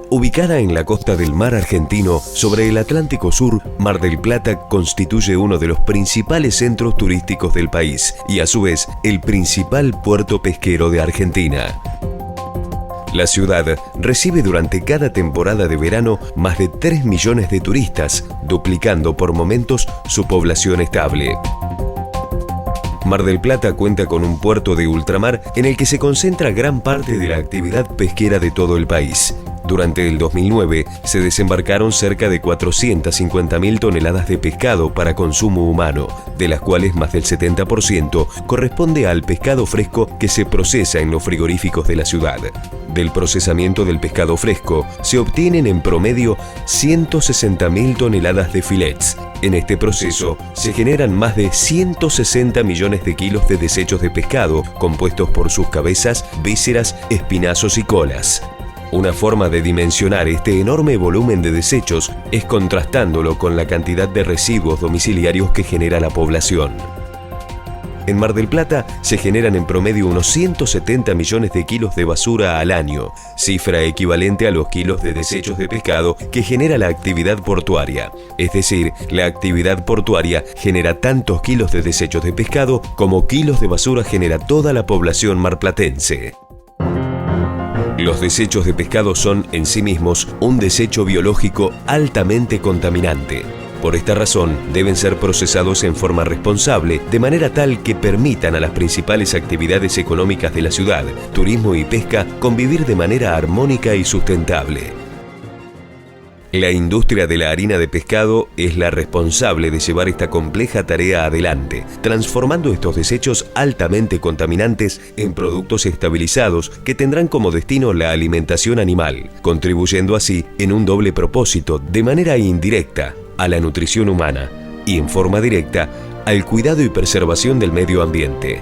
Ubicada en la costa del mar argentino, sobre el Atlántico Sur, Mar del Plata constituye uno de los principales centros turísticos del país y a su vez el principal puerto pesquero de Argentina. La ciudad recibe durante cada temporada de verano más de 3 millones de turistas, duplicando por momentos su población estable. Mar del Plata cuenta con un puerto de ultramar en el que se concentra gran parte de la actividad pesquera de todo el país. Durante el 2009 se desembarcaron cerca de 450.000 toneladas de pescado para consumo humano, de las cuales más del 70% corresponde al pescado fresco que se procesa en los frigoríficos de la ciudad. Del procesamiento del pescado fresco se obtienen en promedio 160.000 toneladas de filets. En este proceso se generan más de 160 millones de kilos de desechos de pescado compuestos por sus cabezas, vísceras, espinazos y colas. Una forma de dimensionar este enorme volumen de desechos es contrastándolo con la cantidad de residuos domiciliarios que genera la población. En Mar del Plata se generan en promedio unos 170 millones de kilos de basura al año, cifra equivalente a los kilos de desechos de pescado que genera la actividad portuaria. Es decir, la actividad portuaria genera tantos kilos de desechos de pescado como kilos de basura genera toda la población marplatense. Los desechos de pescado son en sí mismos un desecho biológico altamente contaminante. Por esta razón, deben ser procesados en forma responsable, de manera tal que permitan a las principales actividades económicas de la ciudad, turismo y pesca, convivir de manera armónica y sustentable. La industria de la harina de pescado es la responsable de llevar esta compleja tarea adelante, transformando estos desechos altamente contaminantes en productos estabilizados que tendrán como destino la alimentación animal, contribuyendo así en un doble propósito, de manera indirecta, a la nutrición humana y en forma directa al cuidado y preservación del medio ambiente.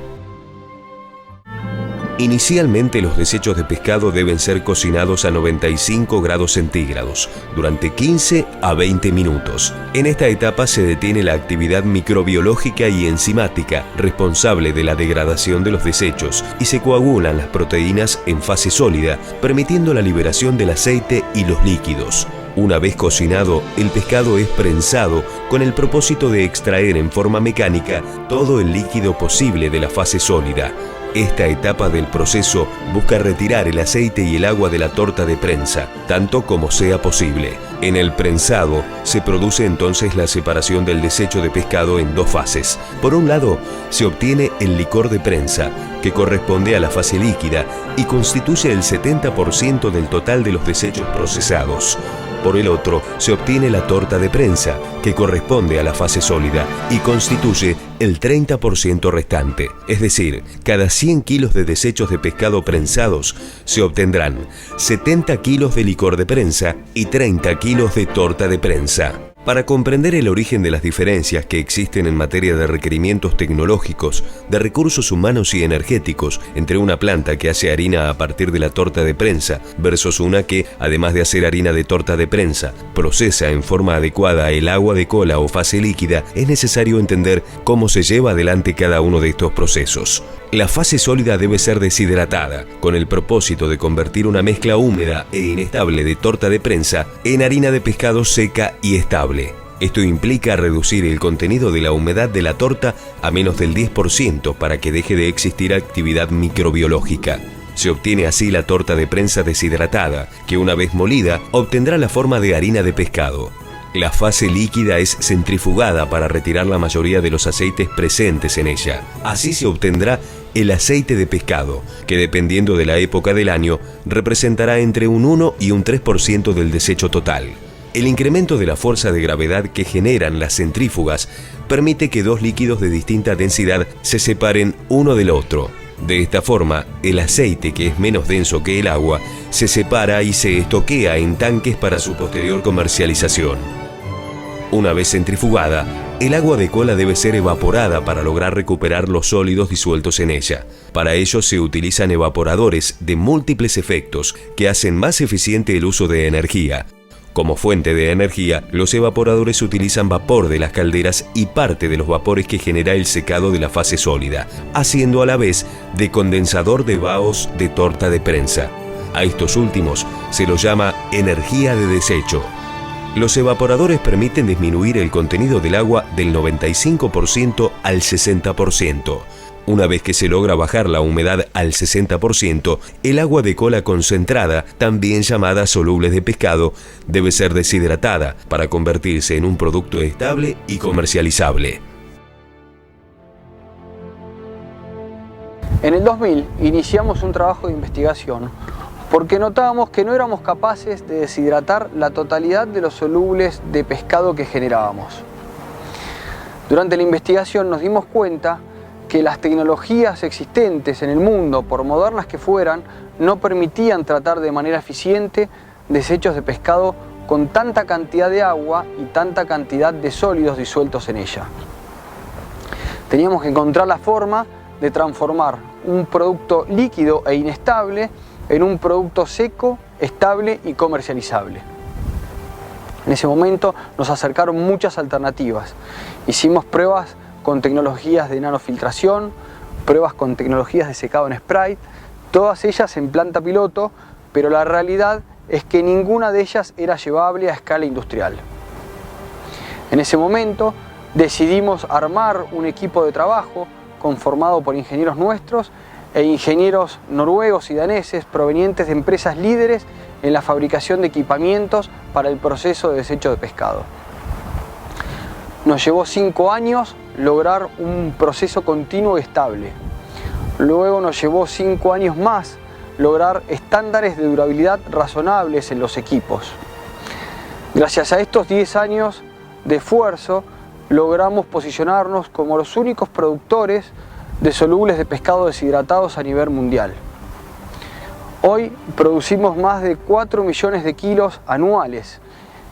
Inicialmente los desechos de pescado deben ser cocinados a 95 grados centígrados durante 15 a 20 minutos. En esta etapa se detiene la actividad microbiológica y enzimática responsable de la degradación de los desechos y se coagulan las proteínas en fase sólida, permitiendo la liberación del aceite y los líquidos. Una vez cocinado, el pescado es prensado con el propósito de extraer en forma mecánica todo el líquido posible de la fase sólida. Esta etapa del proceso busca retirar el aceite y el agua de la torta de prensa, tanto como sea posible. En el prensado se produce entonces la separación del desecho de pescado en dos fases. Por un lado, se obtiene el licor de prensa, que corresponde a la fase líquida y constituye el 70% del total de los desechos procesados. Por el otro, se obtiene la torta de prensa, que corresponde a la fase sólida y constituye el 30% restante. Es decir, cada 100 kilos de desechos de pescado prensados se obtendrán 70 kilos de licor de prensa y 30 kilos de torta de prensa. Para comprender el origen de las diferencias que existen en materia de requerimientos tecnológicos, de recursos humanos y energéticos entre una planta que hace harina a partir de la torta de prensa versus una que, además de hacer harina de torta de prensa, procesa en forma adecuada el agua de cola o fase líquida, es necesario entender cómo se lleva adelante cada uno de estos procesos. La fase sólida debe ser deshidratada, con el propósito de convertir una mezcla húmeda e inestable de torta de prensa en harina de pescado seca y estable. Esto implica reducir el contenido de la humedad de la torta a menos del 10% para que deje de existir actividad microbiológica. Se obtiene así la torta de prensa deshidratada, que una vez molida obtendrá la forma de harina de pescado. La fase líquida es centrifugada para retirar la mayoría de los aceites presentes en ella. Así se obtendrá el aceite de pescado, que dependiendo de la época del año, representará entre un 1 y un 3% del desecho total. El incremento de la fuerza de gravedad que generan las centrífugas permite que dos líquidos de distinta densidad se separen uno del otro. De esta forma, el aceite, que es menos denso que el agua, se separa y se estoquea en tanques para su posterior comercialización. Una vez centrifugada, el agua de cola debe ser evaporada para lograr recuperar los sólidos disueltos en ella. Para ello se utilizan evaporadores de múltiples efectos que hacen más eficiente el uso de energía. Como fuente de energía, los evaporadores utilizan vapor de las calderas y parte de los vapores que genera el secado de la fase sólida, haciendo a la vez de condensador de vaos de torta de prensa. A estos últimos se los llama energía de desecho. Los evaporadores permiten disminuir el contenido del agua del 95% al 60%. Una vez que se logra bajar la humedad al 60%, el agua de cola concentrada, también llamada solubles de pescado, debe ser deshidratada para convertirse en un producto estable y comercializable. En el 2000 iniciamos un trabajo de investigación porque notábamos que no éramos capaces de deshidratar la totalidad de los solubles de pescado que generábamos. Durante la investigación nos dimos cuenta que las tecnologías existentes en el mundo, por modernas que fueran, no permitían tratar de manera eficiente desechos de pescado con tanta cantidad de agua y tanta cantidad de sólidos disueltos en ella. Teníamos que encontrar la forma de transformar un producto líquido e inestable en un producto seco, estable y comercializable. En ese momento nos acercaron muchas alternativas. Hicimos pruebas con tecnologías de nanofiltración, pruebas con tecnologías de secado en Sprite, todas ellas en planta piloto, pero la realidad es que ninguna de ellas era llevable a escala industrial. En ese momento decidimos armar un equipo de trabajo conformado por ingenieros nuestros e ingenieros noruegos y daneses provenientes de empresas líderes en la fabricación de equipamientos para el proceso de desecho de pescado. Nos llevó 5 años lograr un proceso continuo y estable. Luego nos llevó 5 años más lograr estándares de durabilidad razonables en los equipos. Gracias a estos 10 años de esfuerzo, logramos posicionarnos como los únicos productores de solubles de pescado deshidratados a nivel mundial. Hoy producimos más de 4 millones de kilos anuales,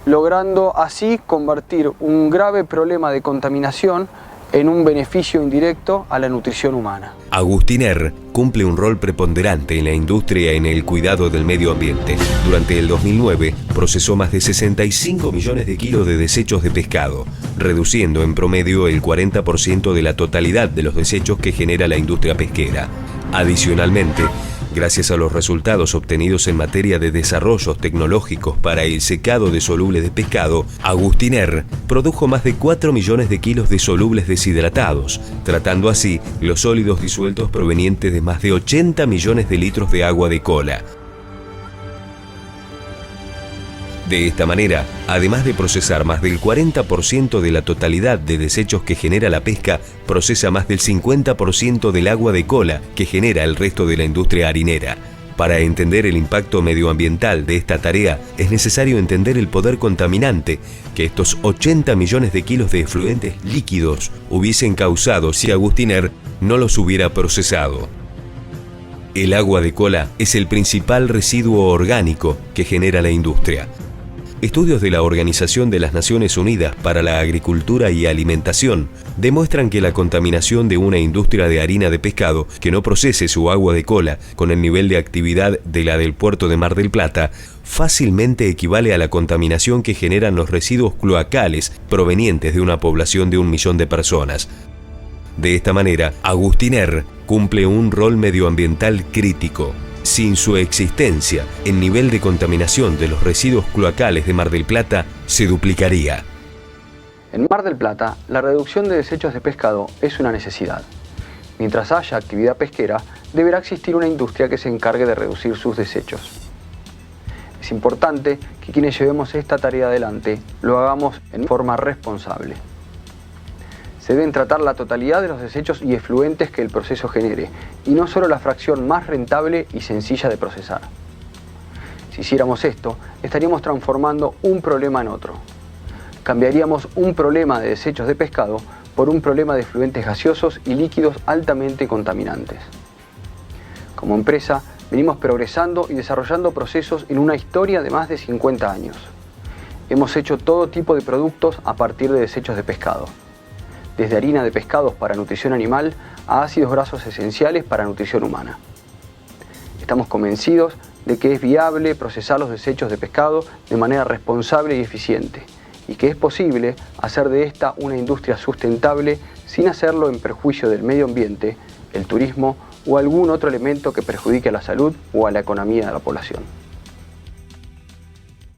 logrando así convertir un grave problema de contaminación en un beneficio indirecto a la nutrición humana. Agustiner cumple un rol preponderante en la industria en el cuidado del medio ambiente. Durante el 2009 procesó más de 65 millones de kilos de desechos de pescado, reduciendo en promedio el 40% de la totalidad de los desechos que genera la industria pesquera. Adicionalmente, gracias a los resultados obtenidos en materia de desarrollos tecnológicos para el secado de solubles de pescado, Agustiner produjo más de 4 millones de kilos de solubles deshidratados, tratando así los sólidos disueltos provenientes de más de 80 millones de litros de agua de cola. De esta manera, además de procesar más del 40% de la totalidad de desechos que genera la pesca, procesa más del 50% del agua de cola que genera el resto de la industria harinera. Para entender el impacto medioambiental de esta tarea, es necesario entender el poder contaminante que estos 80 millones de kilos de efluentes líquidos hubiesen causado si Agustiner no los hubiera procesado. El agua de cola es el principal residuo orgánico que genera la industria. Estudios de la Organización de las Naciones Unidas para la Agricultura y Alimentación demuestran que la contaminación de una industria de harina de pescado que no procese su agua de cola con el nivel de actividad de la del puerto de Mar del Plata fácilmente equivale a la contaminación que generan los residuos cloacales provenientes de una población de 1 millón de personas. De esta manera, Agustiner cumple un rol medioambiental crítico. Sin su existencia, el nivel de contaminación de los residuos cloacales de Mar del Plata se duplicaría. En Mar del Plata, la reducción de desechos de pescado es una necesidad. Mientras haya actividad pesquera, deberá existir una industria que se encargue de reducir sus desechos. Es importante que quienes llevemos esta tarea adelante lo hagamos en forma responsable. Se deben tratar la totalidad de los desechos y efluentes que el proceso genere, y no solo la fracción más rentable y sencilla de procesar. Si hiciéramos esto, estaríamos transformando un problema en otro. Cambiaríamos un problema de desechos de pescado por un problema de efluentes gaseosos y líquidos altamente contaminantes. Como empresa, venimos progresando y desarrollando procesos en una historia de más de 50 años. Hemos hecho todo tipo de productos a partir de desechos de pescado. Desde harina de pescados para nutrición animal a ácidos grasos esenciales para nutrición humana. Estamos convencidos de que es viable procesar los desechos de pescado de manera responsable y eficiente, y que es posible hacer de esta una industria sustentable sin hacerlo en perjuicio del medio ambiente, el turismo o algún otro elemento que perjudique a la salud o a la economía de la población.